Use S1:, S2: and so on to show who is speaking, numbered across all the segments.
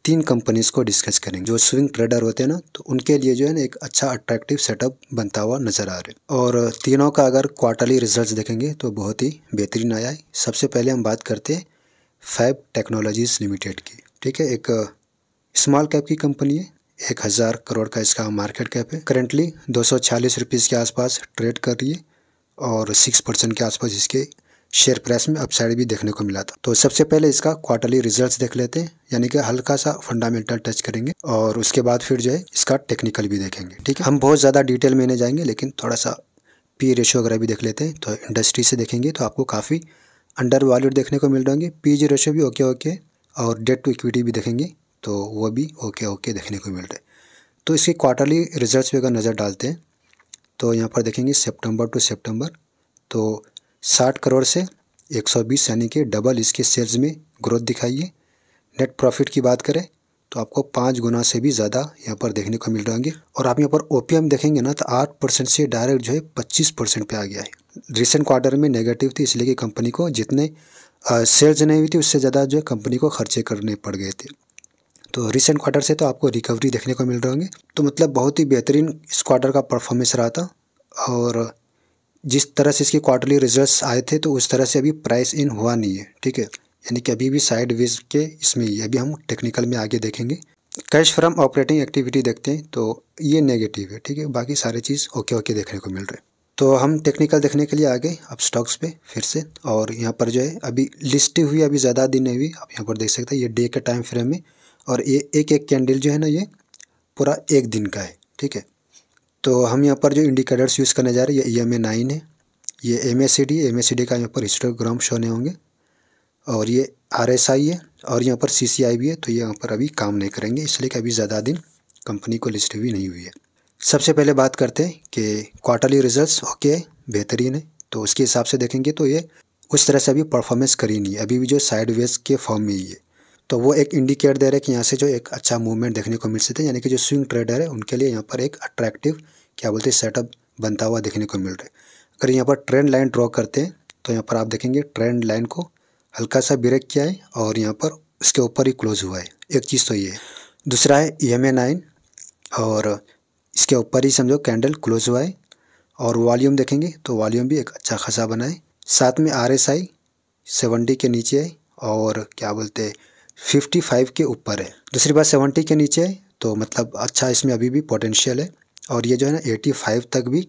S1: तीन कंपनीज़ को डिस्कस करेंगे जो स्विंग ट्रेडर होते हैं ना, तो उनके लिए जो है ना एक अच्छा अट्रैक्टिव सेटअप बनता हुआ नज़र आ रहा है। और तीनों का अगर क्वार्टरली रिजल्ट्स देखेंगे तो बहुत ही बेहतरीन आया है। सबसे पहले हम बात करते हैं फैब टेक्नोलॉजीज़ लिमिटेड की। ठीक है, एक स्मॉल कैप की कंपनी है, 1000 करोड़ का इसका मार्केट कैप है। करेंटली 246 रुपीज़ के आसपास ट्रेड कर रही है और 6% के आसपास इसके शेयर प्राइस में अपसाइड भी देखने को मिला था। तो सबसे पहले इसका क्वार्टरली रिजल्ट्स देख लेते हैं, यानी कि हल्का सा फंडामेंटल टच करेंगे और उसके बाद फिर जो है इसका टेक्निकल भी देखेंगे। ठीक है, हम बहुत ज़्यादा डिटेल में नहीं जाएंगे, लेकिन थोड़ा सा पी रेशियो वगैरह भी देख लेते हैं। तो इंडस्ट्री से देखेंगे तो आपको काफ़ी अंडर वैल्यूड देखने को मिल जाएंगे। पी रेशियो भी ओके और डेट टू इक्विटी भी देखेंगे तो वो भी ओके देखने को मिल रहे। तो इसके क्वार्टरली रिजल्ट्स पे अगर नज़र डालते हैं तो यहाँ पर देखेंगे सितंबर टू सितंबर तो 60 करोड़ से 120, यानी कि डबल इसके सेल्स में ग्रोथ दिखाई है। नेट प्रॉफिट की बात करें तो आपको 5 गुना से भी ज़्यादा यहाँ पर देखने को मिल रहेंगे। और आप यहाँ पर ओपीएम देखेंगे ना तो 8% से डायरेक्ट जो है 25% पे आ गया है। रिसेंट क्वार्टर में नेगेटिव थी, इसलिए कि कंपनी को जितने सेल्स नहीं हुई थी उससे ज़्यादा जो है कंपनी को खर्चे करने पड़ गए थे। तो रिसेंट क्वार्टर से तो आपको रिकवरी देखने को मिल रहे होंगे। तो मतलब बहुत ही बेहतरीन इस क्वार्टर का परफॉर्मेंस रहा था। और जिस तरह से इसके क्वार्टरली रिजल्ट्स आए थे तो उस तरह से अभी प्राइस इन हुआ नहीं है। ठीक है, यानी कि अभी भी साइड वेज के इसमें ही, अभी हम टेक्निकल में आगे देखेंगे। कैश फ्रॉम ऑपरेटिंग एक्टिविटी देखते हैं तो ये नेगेटिव है। ठीक है, बाकी सारे चीज़ ओके देखने को मिल रहे हैं। तो हम टेक्निकल देखने के लिए आ गए अब स्टॉक्स पे फिर से। और यहाँ पर जो है अभी लिस्ट हुई अभी ज़्यादा दिन नहीं हुई, आप यहाँ पर देख सकते हैं ये डे के टाइम फ्रेम में। और ये एक कैंडल जो है ना ये पूरा एक दिन का है। ठीक है, तो हम यहाँ पर जो इंडिकेटर्स यूज़ करने जा रहे हैं ये EMA 9 है, ये MACD का यहाँ पर हिस्टोग्राम शो नहीं होंगे, और ये RSI है, और यहाँ पर CCI भी है। तो ये यहाँ पर अभी काम नहीं करेंगे, इसलिए कि अभी ज़्यादा दिन कंपनी को लिस्ट भी नहीं हुई है। सबसे पहले बात करते हैं कि क्वार्टरली रिजल्ट्स ओके बेहतरीन है, तो उसके हिसाब से देखेंगे तो ये उस तरह से अभी परफॉर्मेंस करी नहीं है, अभी भी जो साइडवेज के फॉर्म में ही है। तो वो एक इंडिकेट दे रहा है कि यहाँ से जो एक अच्छा मूवमेंट देखने को मिल सकता है, यानी कि जो स्विंग ट्रेडर है उनके लिए यहाँ पर एक अट्रैक्टिव क्या बोलते हैं सेटअप बनता हुआ देखने को मिल रहा है। अगर यहाँ पर ट्रेंड लाइन ड्रॉ करते हैं तो यहाँ पर आप देखेंगे ट्रेंड लाइन को हल्का सा ब्रेक किया है और यहाँ पर उसके ऊपर ही क्लोज हुआ है। एक चीज़ तो ये है। दूसरा है EMA 9 और इसके ऊपर ही समझो कैंडल क्लोज हुआ है। और वॉल्यूम देखेंगे तो वॉल्यूम भी एक अच्छा खासा बना है। साथ में RSI 70 के नीचे है और क्या बोलते हैं 55 के ऊपर है। दूसरी बात 70 के नीचे है तो मतलब अच्छा इसमें अभी भी पोटेंशियल है। और ये जो है ना 85 तक भी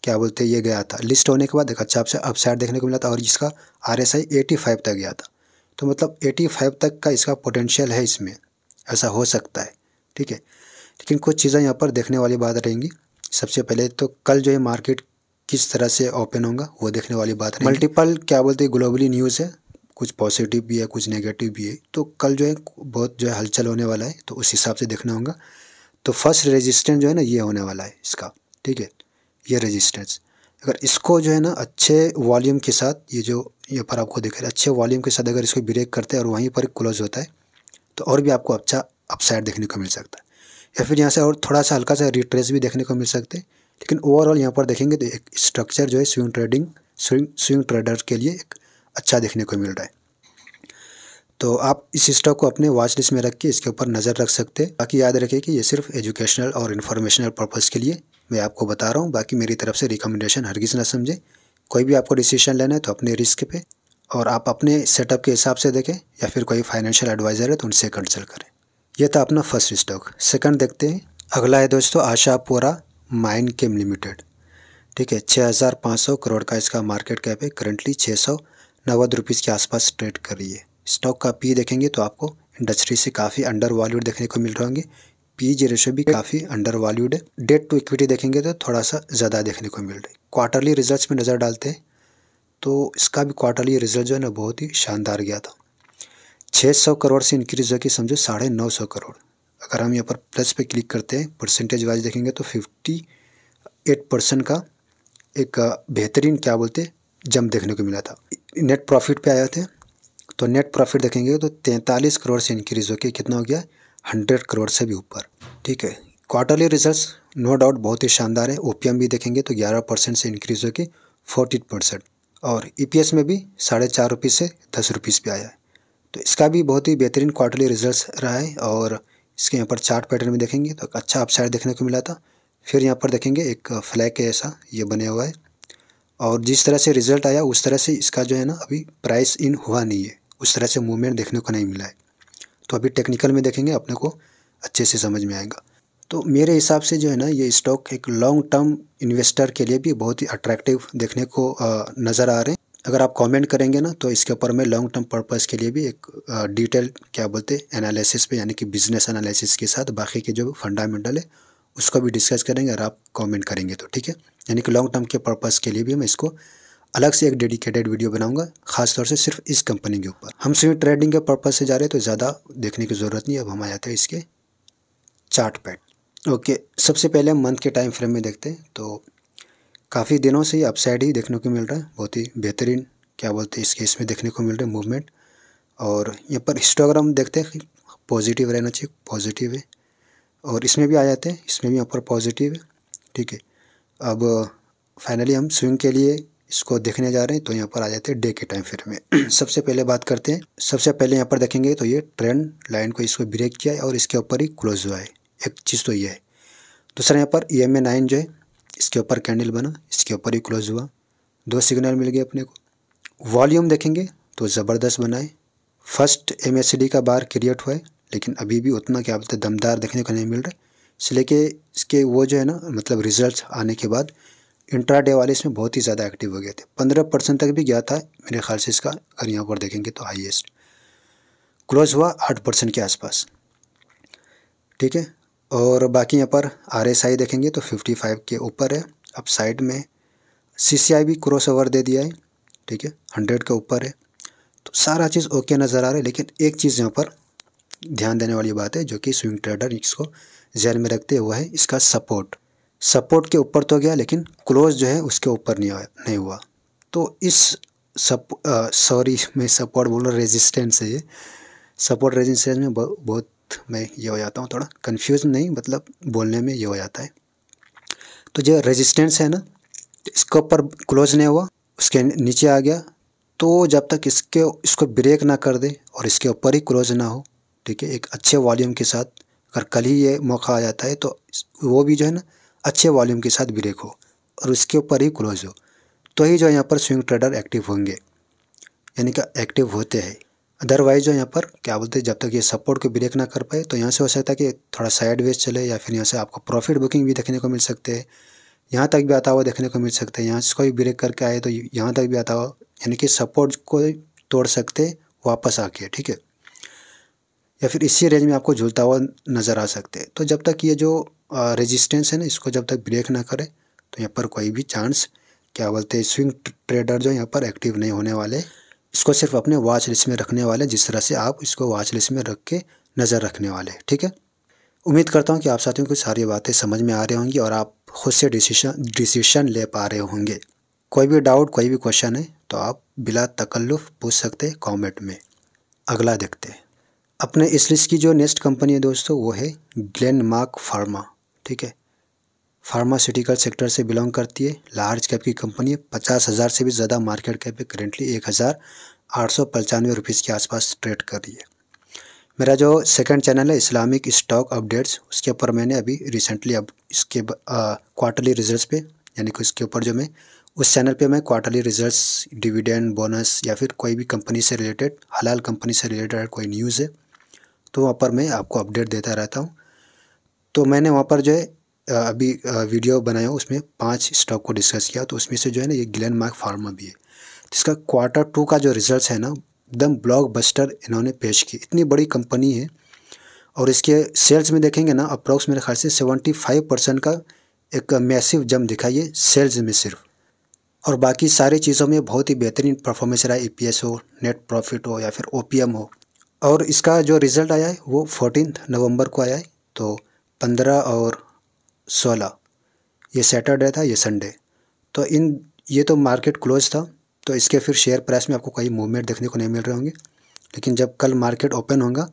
S1: क्या बोलते हैं ये गया था, लिस्ट होने के बाद एक अच्छा अपसाइड देखने को मिला था और इसका RSI 85 तक गया था। तो मतलब 85 तक का इसका पोटेंशियल है, इसमें ऐसा हो सकता है। ठीक है, लेकिन कुछ चीज़ें यहाँ पर देखने वाली बात रहेंगी। सबसे पहले तो कल जो है मार्केट किस तरह से ओपन होगा वो देखने वाली बात है। मल्टीपल क्या बोलते हैं ग्लोबली न्यूज़ है, कुछ पॉजिटिव भी है कुछ नेगेटिव भी है। तो कल जो है बहुत जो है हलचल होने वाला है, तो उस हिसाब से देखना होगा। तो फर्स्ट रेजिस्टेंस जो है ना ये होने वाला है इसका। ठीक है, ये रेजिस्टेंस अगर इसको जो है ना अच्छे वॉल्यूम के साथ, ये जो यहाँ पर आपको दिख रहा है अच्छे वॉल्यूम के साथ अगर इसको ब्रेक करते हैं और वहीं पर क्लोज होता है तो और भी आपको अच्छा अपसाइड देखने को मिल सकता है, या फिर यहाँ से और थोड़ा सा हल्का सा रिट्रेस भी देखने को मिल सकते हैं। लेकिन ओवरऑल यहाँ पर देखेंगे तो एक स्ट्रक्चर जो है स्विंग ट्रेडर के लिए एक अच्छा देखने को मिल रहा है। तो आप इस स्टॉक को अपने वॉच लिस्ट में रख के इसके ऊपर नज़र रख सकते हैं। बाकी याद रखें कि ये सिर्फ एजुकेशनल और इन्फॉर्मेशनल पर्पज़ के लिए मैं आपको बता रहा हूँ। बाकी मेरी तरफ से रिकमेंडेशन हरगिज़ ना समझे। कोई भी आपको डिसीजन लेना है तो अपने रिस्क पे और आप अपने सेटअप के हिसाब से देखें, या फिर कोई फाइनेंशियल एडवाइज़र है तो उनसे कंसल्ट करें। यह था अपना फर्स्ट स्टॉक। सेकंड देखते हैं। अगला है दोस्तों आशापुरा माइन केम लिमिटेड। ठीक है, 6500 करोड़ का इसका मार्केट कैप है। करंटली 690 रुपीज़ के आसपास ट्रेड कर रही है। स्टॉक का पी देखेंगे तो आपको इंडस्ट्री से काफ़ी अंडर वैल्यूड देखने को मिल रहे होंगे। PE रेशियो भी काफ़ी अंडर वैल्यूड है। डेट टू इक्विटी देखेंगे तो थोड़ा सा ज़्यादा देखने को मिल रही है। क्वार्टरली रिजल्ट्स में नज़र डालते हैं तो इसका भी क्वार्टरली रिजल्ट जो है ना बहुत ही शानदार गया था। 600 करोड़ से इंक्रीज होकर समझो 950 करोड़। अगर हम यहाँ पर प्लस पे क्लिक करते हैं परसेंटेज वाइज देखेंगे तो 58% का एक बेहतरीन क्या बोलते जंप देखने को मिला था। नेट प्रॉफिट पे आए थे तो नेट प्रॉफिट देखेंगे तो 43 करोड़ से इंक्रीज होकर कितना हो गया 100 करोड़ से भी ऊपर। ठीक है, क्वार्टरली रिजल्ट्स नो डाउट बहुत ही शानदार है। OPM भी देखेंगे तो 11% से इंक्रीज होकर 14%, और EPS में भी 4.5 रुपये से 10 रुपये पे आया है। तो इसका भी बहुत ही बेहतरीन क्वार्टरली रिजल्ट्स रहा है। और इसके यहाँ पर चार्ट पैटर्न में देखेंगे तो अच्छा अपसाइड देखने को मिला था। फिर यहाँ पर देखेंगे एक फ्लैग के ऐसा ये बने हुआ है, और जिस तरह से रिजल्ट आया उस तरह से इसका जो है ना अभी प्राइस इन हुआ नहीं है, उस तरह से मूवमेंट देखने को नहीं मिला है। तो अभी टेक्निकल में देखेंगे अपने को अच्छे से समझ में आएगा। तो मेरे हिसाब से जो है ना ये स्टॉक एक लॉन्ग टर्म इन्वेस्टर के लिए भी बहुत ही अट्रैक्टिव देखने को नज़र आ रहे हैं। अगर आप कमेंट करेंगे ना तो इसके ऊपर मैं लॉन्ग टर्म पर्पस के लिए भी एक डिटेल क्या बोलते हैं एनालिसिस पे, यानी कि बिजनेस एनालिसिस के साथ बाकी के जो फंडामेंटल है उसको भी डिस्कस करेंगे अगर आप कमेंट करेंगे तो, ठीक है। यानी कि लॉन्ग टर्म के पर्पस के लिए भी मैं इसको अलग से एक डेडिकेटेड वीडियो बनाऊंगा, खास तौर से सिर्फ इस कंपनी के ऊपर। हम स्विंग ट्रेडिंग के पर्पस से जा रहे हैं तो ज़्यादा देखने की ज़रूरत नहीं है। अब हम आ जाते हैं इसके चार्ट पैटर्न। ओके, सबसे पहले हम मंथ के टाइम फ्रेम में देखते हैं। तो काफ़ी दिनों से ये अपसाइड ही देखने को मिल रहा है, बहुत ही बेहतरीन क्या बोलते हैं इसके इसमें देखने को मिल रहा है मूवमेंट। और यहाँ पर हिस्टोग्राम देखते हैं पॉजिटिव रहना चाहिए, पॉजिटिव है। और इसमें भी आ जाते हैं, इसमें भी यहाँ पर पॉजिटिव है, ठीक है। अब फाइनली हम स्विंग के लिए इसको देखने जा रहे हैं तो यहाँ पर आ जाते हैं डे के टाइम फ्रेम में। सबसे पहले बात करते हैं, सबसे पहले यहाँ पर देखेंगे तो ये ट्रेंड लाइन को इसको ब्रेक किया है और इसके ऊपर ही क्लोज हुआ है, एक चीज़ तो ये है। दूसरा यहाँ पर EMA 9 जो है इसके ऊपर कैंडल बना, इसके ऊपर ही क्लोज हुआ, दो सिग्नल मिल गए अपने को। वॉल्यूम देखेंगे तो ज़बरदस्त बना है। फर्स्ट MACD का बार क्रिएट हुआ है लेकिन अभी भी उतना क्या बोलते हैं दमदार देखने को नहीं मिल रहा, इसलिए कि इसके वो जो है ना मतलब रिजल्ट आने के बाद इंट्राडे वाले इसमें बहुत ही ज़्यादा एक्टिव हो गए थे, 15% तक भी गया था मेरे ख्याल से इसका। अगर यहाँ पर देखेंगे तो हाईएस्ट क्लोज हुआ 8% के आसपास, ठीक है। और बाकी यहाँ पर RSI देखेंगे तो 55 के ऊपर है। अब साइड में CCI भी क्रॉस ओवर दे दिया है, ठीक है, 100 के ऊपर है। तो सारा चीज़ ओके नज़र आ रहा है, लेकिन एक चीज़ यहाँ पर ध्यान देने वाली बात है जो कि स्विंग ट्रेडर इसको ध्यान में रखते हुए है, इसका सपोर्ट के ऊपर तो गया लेकिन क्लोज जो है उसके ऊपर नहीं हुआ। तो इस सॉरी मैं सपोर्ट बोल रहा, रेजिस्टेंस है ये, सपोर्ट रेजिस्टेंस में बहुत मैं ये हो जाता हूँ, थोड़ा कंफ्यूज नहीं मतलब बोलने में ये हो जाता है। तो जो रेजिस्टेंस है ना इसके ऊपर क्लोज नहीं हुआ, उसके नीचे आ गया, तो जब तक इसको ब्रेक ना कर दे और इसके ऊपर ही क्लोज ना हो, ठीक है, एक अच्छे वॉल्यूम के साथ, अगर कल ही ये मौका आ जाता है तो वो भी जो है ना अच्छे वॉल्यूम के साथ ब्रेक हो और उसके ऊपर ही क्लोज हो, तो ही जो यहाँ पर स्विंग ट्रेडर एक्टिव होंगे, यानी कि एक्टिव होते हैं। अदरवाइज जो यहाँ पर क्या बोलते हैं जब तक ये सपोर्ट को ब्रेक ना कर पाए तो यहाँ से हो सकता है कि थोड़ा साइडवेज चले या फिर यहाँ से आपको प्रॉफिट बुकिंग भी देखने को मिल सकते हैं, यहाँ तक भी आता हुआ देखने को मिल सकता है। यहाँ से कोई ब्रेक करके आए तो यहाँ तक भी आता हुआ, यानी कि सपोर्ट को तोड़ सकते वापस आके, ठीक है, या फिर इसी रेंज में आपको झूलता हुआ नज़र आ सकते हैं। तो जब तक ये जो रेजिस्टेंस है ना इसको जब तक ब्रेक ना करे तो यहाँ पर कोई भी चांस क्या बोलते हैं स्विंग ट्रेडर जो यहाँ पर एक्टिव नहीं होने वाले, इसको सिर्फ अपने वॉच लिस्ट में रखने वाले, जिस तरह से आप इसको वॉच लिस्ट में रख के नज़र रखने वाले, ठीक है। उम्मीद करता हूँ कि आप साथियों को सारी बातें समझ में आ रही होंगी और आप खुद से डिसीजन ले पा रहे होंगे। कोई भी डाउट कोई भी क्वेश्चन है तो आप बिला तकल्लुफ़ पूछ सकते हैं कमेंट में। अगला देखते हैं अपने इस लिस्ट की जो नेक्स्ट कंपनी है दोस्तों, वो है ग्लेनमार्क फार्मा, ठीक है। फार्मास्यूटिकल सेक्टर से बिलोंग करती है, लार्ज कैप की कंपनी है, 50,000 से भी ज़्यादा मार्केट कैप है, करेंटली 1,895 रुपीज़ के आसपास ट्रेड कर रही है। मेरा जो सेकंड चैनल है इस्लामिक स्टॉक अपडेट्स, उसके ऊपर मैंने अभी रिसेंटली अब इसके क्वार्टरली रिजल्ट्स पे, यानी कि उसके ऊपर जो मैं उस चैनल पे मैं क्वार्टरली रिजल्ट्स, डिविडेंड, बोनस या फिर कोई भी कंपनी से रिलेटेड, हलाल कंपनी से रिलेटेड कोई न्यूज़ है तो वहाँ पर मैं आपको अपडेट देता रहता हूँ। तो मैंने वहाँ पर जो है अभी वीडियो बनाया हूँ, उसमें 5 स्टॉक को डिस्कस किया, तो उसमें से जो है ना ये ग्लेनमार्क फार्मा भी है, जिसका Q2 का जो रिजल्ट्स है ना एकदम ब्लॉकबस्टर इन्होंने पेश की। इतनी बड़ी कंपनी है और इसके सेल्स में देखेंगे ना अप्रॉक्स मेरे ख्याल से 75% का एक मैसिव जंप दिखाई है सेल्स में सिर्फ, और बाकी सारी चीज़ों में बहुत ही बेहतरीन परफॉर्मेंस रहा, EPS हो, नेट प्रॉफिट हो या फिर OPM हो। और इसका जो रिज़ल्ट आया है वो 14 नवंबर को आया है, तो 15 और 16 ये सैटरडे था, ये संडे, तो ये तो मार्केट क्लोज था, तो इसके फिर शेयर प्राइस में आपको कोई मूवमेंट देखने को नहीं मिल रहे होंगे। लेकिन जब कल मार्केट ओपन होगा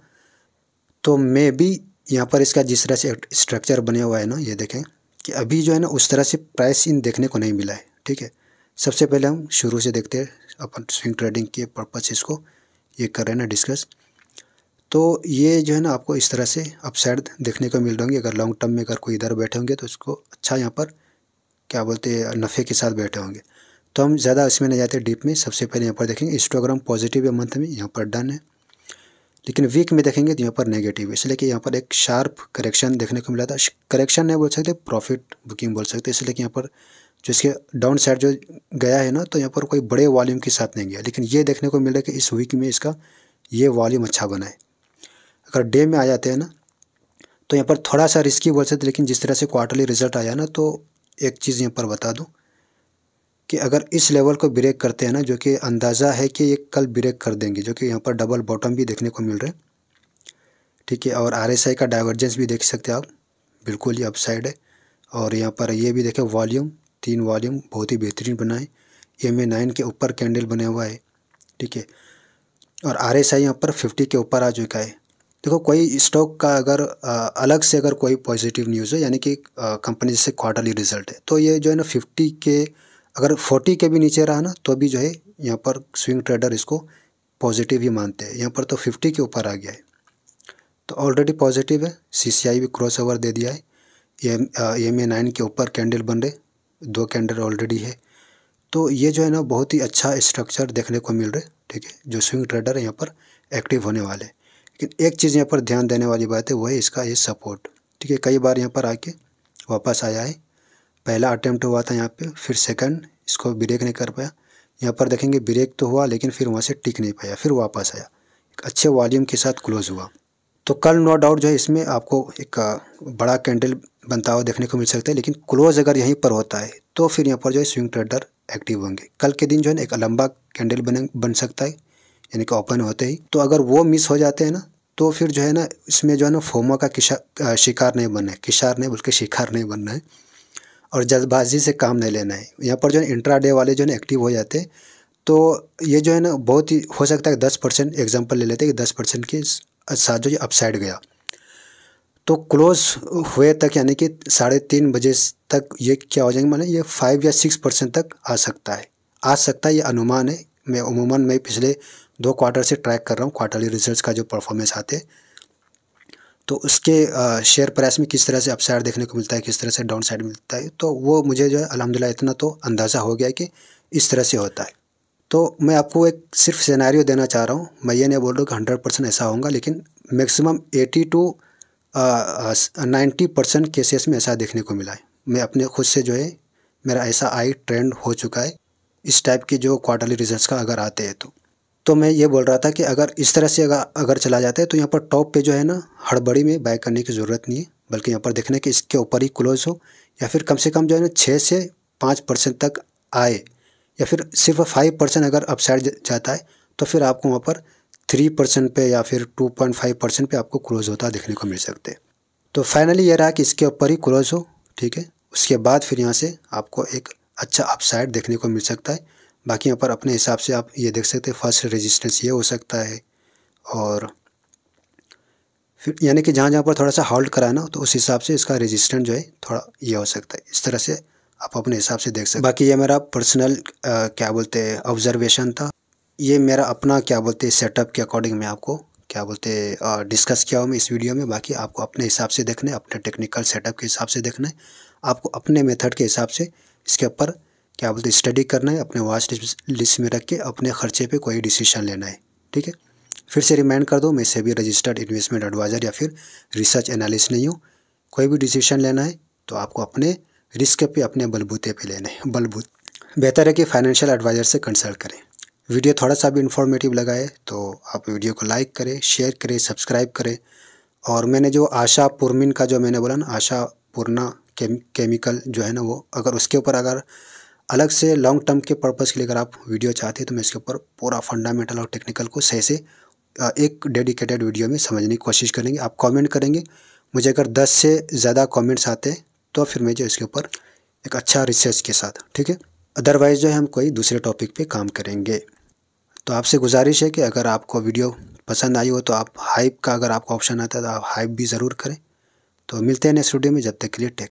S1: तो मे भी यहाँ पर इसका जिस तरह से स्ट्रक्चर बने हुआ है ना, ये देखें कि अभी जो है ना उस तरह से प्राइस इन देखने को नहीं मिला है, ठीक है। सबसे पहले हम शुरू से देखते हैं अपन स्विंग ट्रेडिंग के पर्पस इसको, ये कर रहे हैं ना डिस्कस। तो ये जो है ना आपको इस तरह से अपसाइड देखने को मिल रहे होंगे। अगर लॉन्ग टर्म में अगर कोई इधर बैठे होंगे तो उसको अच्छा यहाँ पर क्या बोलते हैं नफ़े के साथ बैठे होंगे। तो हम ज़्यादा इसमें नहीं जाते डीप में। सबसे पहले यहाँ पर देखेंगे हिस्टोग्राम पॉजिटिव है मंथ में, यहाँ पर डन है। लेकिन वीक में देखेंगे तो यहाँ पर नेगेटिव है, इसलिए कि यहाँ पर एक शार्प करेक्शन देखने को मिला था। करेक्शन नहीं बोल सकते, प्रॉफिट बुकिंग बोल सकते, इसलिए कि यहाँ पर जो इसके डाउन साइड जो गया है ना, तो यहाँ पर कोई बड़े वॉल्यूम के साथ नहीं गया। लेकिन ये देखने को मिल रहा है कि इस वीक में इसका ये वॉल्यूम अच्छा बना है। अगर डे में आ जाते हैं ना तो यहाँ पर थोड़ा सा रिस्की बोल सकते, लेकिन जिस तरह से क्वार्टरली रिजल्ट आया ना, तो एक चीज़ यहाँ पर बता दूँ कि अगर इस लेवल को ब्रेक करते हैं ना, जो कि अंदाज़ा है कि ये कल ब्रेक कर देंगे, जो कि यहाँ पर डबल बॉटम भी देखने को मिल रहा है, ठीक है। और RSI का डाइवर्जेंस भी देख सकते हैं आप, बिल्कुल ही अपसाइड है। और यहाँ पर ये भी देखें वॉल्यूम, 3 वॉल्यूम बहुत ही बेहतरीन बना है। MA9 के ऊपर कैंडल बने हुआ है, ठीक है। और RSI यहाँ पर 50 के ऊपर आ चुका है। देखो कोई स्टॉक का अगर अलग से अगर कोई पॉजिटिव न्यूज़ है, यानी कि कंपनी जैसे क्वार्टरली रिजल्ट है, तो ये जो है ना 50 के अगर 40 के भी नीचे रहा ना, तो भी जो है यहाँ पर स्विंग ट्रेडर इसको पॉजिटिव ही मानते हैं। यहाँ पर तो 50 के ऊपर आ गया है, तो ऑलरेडी पॉजिटिव है। CCI भी क्रॉस ओवर दे दिया है। MA9 के ऊपर कैंडल बन रहे, 2 कैंडल ऑलरेडी है। तो ये जो है ना बहुत ही अच्छा स्ट्रक्चर देखने को मिल रहा है, ठीक है। जो स्विंग ट्रेडर है यहाँ पर एक्टिव होने वाले। लेकिन एक चीज़ यहाँ पर ध्यान देने वाली बात है, वो है इसका ये सपोर्ट, ठीक है। कई बार यहाँ पर आके वापस आया है। पहला अटेम्प्ट हुआ था यहाँ पे, फिर सेकंड इसको ब्रेक नहीं कर पाया। यहाँ पर देखेंगे ब्रेक तो हुआ, लेकिन फिर वहाँ से टिक नहीं पाया, फिर वापस आया, एक अच्छे वॉल्यूम के साथ क्लोज हुआ। तो कल नो डाउट जो है इसमें आपको एक बड़ा कैंडल बनता हुआ देखने को मिल सकता है। लेकिन क्लोज अगर यहीं पर होता है तो फिर यहाँ पर जो है स्विंग ट्रेडर एक्टिव होंगे। कल के दिन जो है ना एक लंबा कैंडल बन सकता है, यानी कि ओपन होते ही। तो अगर वो मिस हो जाते हैं ना, तो फिर जो है ना इसमें जो है ना फोमो का शिकार नहीं बनना है, किशार नहीं बल्कि शिकार नहीं बनना है, और जल्दबाजी से काम नहीं लेना है। यहाँ पर जो है इंट्राडे वाले जो है एक्टिव हो जाते हैं, तो ये जो है ना बहुत ही हो सकता है 10% एग्जांपल ले लेते हैं कि 10% के साथ जो ये अपसाइड गया, तो क्लोज हुए तक यानी कि 3:30 बजे तक ये क्या हो जाएंगे, माने ये 5 या 6% तक आ सकता है, ये अनुमान है। मैं उमूमन मैं पिछले 2 क्वार्टर से ट्रैक कर रहा हूँ क्वार्टरली रिजल्ट्स का जो परफॉर्मेंस आते हैं, तो उसके शेयर प्राइस में किस तरह से अपसाइड देखने को मिलता है, किस तरह से डाउन साइड मिलता है, तो वो मुझे जो है अल्हम्दुलिल्लाह इतना तो अंदाज़ा हो गया है कि इस तरह से होता है। तो मैं आपको एक सिर्फ सिनेरियो देना चाह रहा हूँ। मैं ये नहीं बोल रहा हूँ कि 100% ऐसा होगा, लेकिन मैक्सिमम 80 to 90% केसेस में ऐसा देखने को मिला है। मैं अपने खुद से जो है मेरा ऐसा आई ट्रेंड हो चुका है इस टाइप के जो क्वार्टरली रिजल्ट्स का अगर आते हैं तो मैं ये बोल रहा था कि अगर इस तरह से अगर चला जाता है तो यहाँ पर टॉप पे जो है ना हड़बड़ी में बाय करने की ज़रूरत नहीं है, बल्कि यहाँ पर देखने कि इसके ऊपर ही क्लोज हो, या फिर कम से कम जो है ना 6 से 5% तक आए, या फिर सिर्फ 5% अगर अपसाइड जाता है तो फिर आपको वहाँ पर 3% पे या फिर 2.5% पे आपको क्लोज होता देखने को मिल सकते हैं। तो फाइनली ये रहा कि इसके ऊपर ही क्लोज हो, ठीक है। उसके बाद फिर यहाँ से आपको एक अच्छा अपसाइड देखने को मिल सकता है। बाकी यहाँ पर अपने हिसाब से आप ये देख सकते हैं फर्स्ट रेजिस्टेंस ये हो सकता है, और फिर यानी कि जहाँ जहाँ पर थोड़ा सा होल्ड करा है ना, तो उस हिसाब से इसका रेजिस्टेंस जो है थोड़ा ये हो सकता है। इस तरह से आप अपने हिसाब से देख सकते हैं। बाकी ये मेरा पर्सनल क्या बोलते हैं ऑब्जर्वेशन था, ये मेरा अपना क्या बोलते हैं सेटअप के अकॉर्डिंग मैं आपको क्या बोलते हैं डिस्कस किया हूँ मैं इस वीडियो में। बाकी आपको अपने हिसाब से देखना है, अपने टेक्निकल सेटअप के हिसाब से देखना है, आपको अपने मेथड के हिसाब से इसके ऊपर क्या बोलते स्टडी करना है, अपने वॉच लिस्ट में रख के अपने खर्चे पे कोई डिसीजन लेना है, ठीक है। फिर से रिमाइंड कर दो, मैं सेबी रजिस्टर्ड इन्वेस्टमेंट एडवाइज़र या फिर रिसर्च एनालिस्ट नहीं हूँ। कोई भी डिसीजन लेना है तो आपको अपने रिस्क पे अपने बलबूते पे लेना है, बेहतर है कि फाइनेंशियल एडवाइज़र से कंसल्ट करें। वीडियो थोड़ा सा भी इन्फॉर्मेटिव लगा है तो आप वीडियो को लाइक करें, शेयर करें, सब्सक्राइब करें। और मैंने जो आशा पुरमिन का जो मैंने बोला ना, आशा पूर्णा केमिकल जो है ना, वो अगर उसके ऊपर अगर अलग से लॉन्ग टर्म के पर्पज़ के लिए अगर आप वीडियो चाहते हैं तो मैं इसके ऊपर पूरा फंडामेंटल और टेक्निकल को सही से एक डेडिकेटेड वीडियो में समझने की कोशिश करेंगे। आप कमेंट करेंगे, मुझे अगर 10 से ज़्यादा कमेंट्स आते हैं तो फिर मैं जो इसके ऊपर एक अच्छा रिसर्च के साथ, ठीक है। अदरवाइज़ जो है हम कोई दूसरे टॉपिक पे काम करेंगे। तो आपसे गुजारिश है कि अगर आपको वीडियो पसंद आई हो तो आप हाइप का अगर आपको ऑप्शन आता है तो आप हाइप भी ज़रूर करें। तो मिलते हैं नेक्स्ट वीडियो में, जब तक के लिए टेक